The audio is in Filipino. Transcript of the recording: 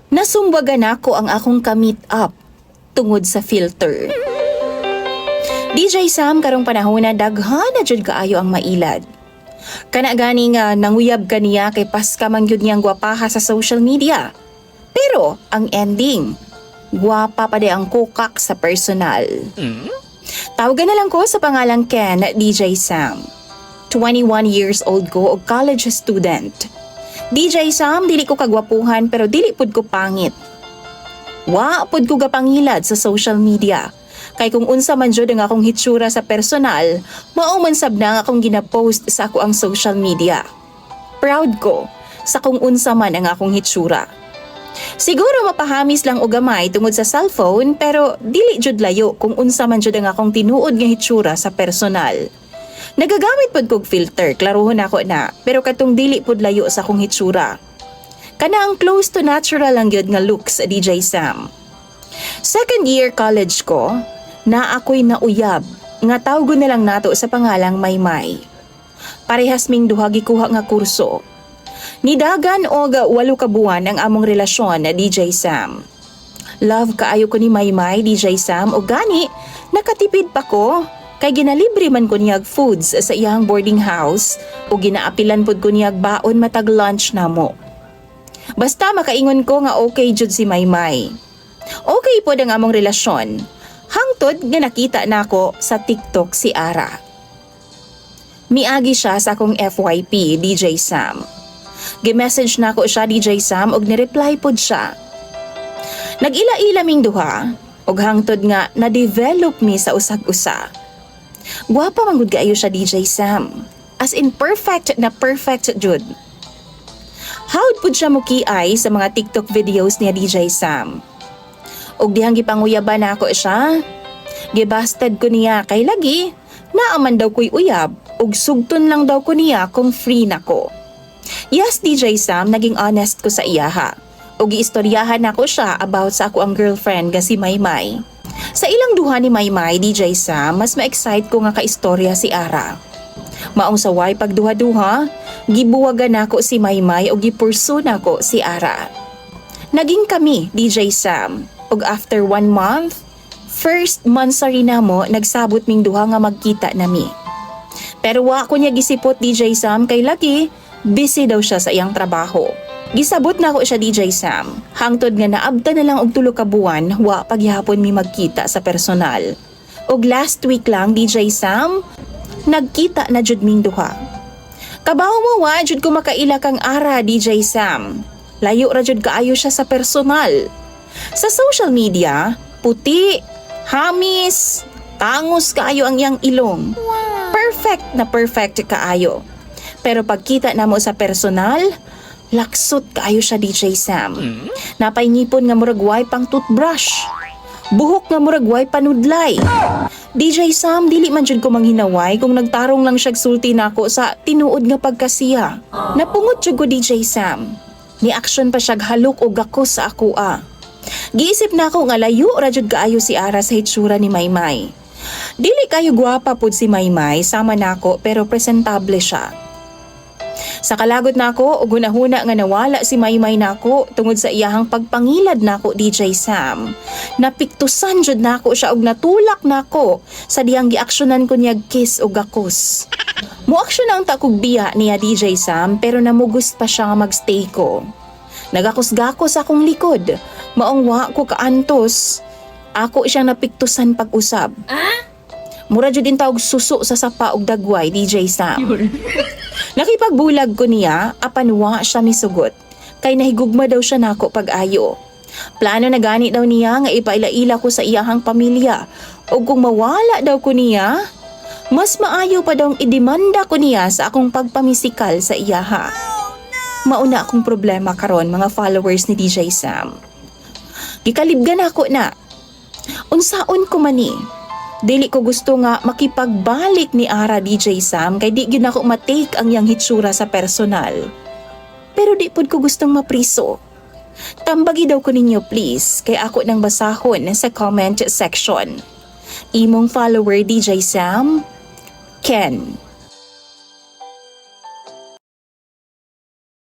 Nasumbagan ako ang akong ka-meet up tungod sa filter. DJ Sam karong panahon na daghan na jud kaayo ang mailad. Kana gani nga nanguyab kaniya kay paska man gyud niyang gwapaha sa social media. Pero ang ending, gwapa pa di ang kukak sa personal. Tawagan na lang ko sa pangalang Ken, DJ Sam. 21 years old ko og college student. DJ Sam, dili ko kagwapuhan pero dili pud ko pangit. Wa pud ko gapangilad sa social media. Kay kung unsa man jud ang akong hitsura sa personal, mao man sab na ang akong ginapost sa ako ang social media. Proud ko sa kung unsa man ang akong hitsura. Siguro mapahamis lang og gamay tungod sa cellphone pero dili jud layo kung unsa man jud ang akong tinuod nga hitsura sa personal. Nagagamit pod kog filter, klarohon ako na, pero katong dili pod layo sa akong hitsura. Kana ang close to natural lang gyud nga looks, DJ Sam. Second year college ko, na ako'y nauyab, nga tawgon na lang nato sa pangalang Maymay. Parehas ming duha gikuha nga kurso. Nidagan og 8 ka buwan ang among relasyon na DJ Sam. Love kaayo ko ni Maymay, DJ Sam, o gani, nakatipid pa ko. Kay ginalibre man ko niyag foods sa iyang boarding house o ginaapilan pod ko niyag baon matag lunch namo. Basta makaingon ko nga okay jud si Maymay. Okay pod ang among relasyon. Hangtod nga nakita nako sa TikTok si Ara. Miagi siya sa akong FYP, DJ Sam. Gi-message nako siya, DJ Sam, og ni-reply pod siya. Nag-ila-ila ming duha og hangtod nga na-develop mi sa usag-usa. Guwapa man gud kaayo siya, DJ Sam. As in perfect na perfect jud. How'd pud siya mukiay sa mga TikTok videos niya, DJ Sam. Og dihang gipanguyaban nako siya. Gibasted ko niya kay lagi naaman daw ko'y uyab og sugton lang daw ko niya kung free nako. Yes, DJ Sam, naging honest ko sa iyaha. Og giistoryahan nako siya about sa ako ang girlfriend nga si Maymay. Sa ilang duha ni Maymay, DJ Sam, mas ma-excite ko nga kaistorya si Ara. Maong saway pagduha-duha, gibuwagan nako si Maymay o gipursu nako si Ara. Naging kami, DJ Sam, og after 1 month, first month sa rin namo, nagsabot ming duha nga magkita nami. Pero wa ko niya gisipot, DJ Sam, kay lagi, busy daw siya sa iyang trabaho. Gisabot na ako siya, DJ Sam. Hangtod nga naabta na lang og 3 ka buwan, wa paghihapon mi magkita sa personal. Og last week lang, DJ Sam, nagkita na jud ming duha. Kabaw mo wa jud ko makaila kang Ara, DJ Sam. Layo ra jud kaayo siya sa personal. Sa social media, puti, hamis, tangos kaayo ang iyang ilong. Perfect na perfect kaayo. Pero pagkita namo sa personal, laksot kaayo siya, DJ Sam. Napay ngipon nga murag way pang toothbrush. Buhok nga murag way panudlay. DJ Sam, dili man jud ko manghinaway kung nagtarong lang siya sulti nako sa tinuod nga pagkasiya. Napungot jud ko, DJ Sam. Ni action pa siya halok o gakos sa akoa. Giisip nako nga layo ra jud kaayo si Ara sa hitsura ni Maymay. Dili kayo gwapa pud si Maymay sama nako pero presentable siya. Sa kalagot nako ug hunahuna nga nawala si Maymay nako tungod sa iyahang pagpangilad nako, DJ Sam. Napiktusan jud nako siya og natulak nako sa diyang giaksyonan ko niya kiss o gakos. Muaksyon ang takog biya niya, DJ Sam, pero namugos pa siya nga magstay ko. Nagakos-gakos akong likod. Maong wa ko kaantos. Ako siyang napiktusan pag-usab. Mura jud din tawag suso sa sapa og dagway, DJ Sam. Nakipagbulag ko niya, apan wa siya misugot. Kay nahigugma daw siya nako pag-ayo. Plano na gani daw niya nga ipaila-ila ko sa iyahang pamilya. O kung mawala daw ko niya, mas maayo pa daw idemanda ko niya sa akong pagpamisikal sa iyaha. Mauna akong problema karon, mga followers ni DJ Sam. Gikalibgan ako na. Unsaon ko mani? Dili ko gusto nga makipagbalik ni Ara, DJ Sam, kay di gyud ako matake ang yang hitsura sa personal. Pero di pud ko gustong mapriso. Tambagi daw ko ninyo please, kay ako nang basahon sa comment section. Imong follower, DJ Sam, Ken.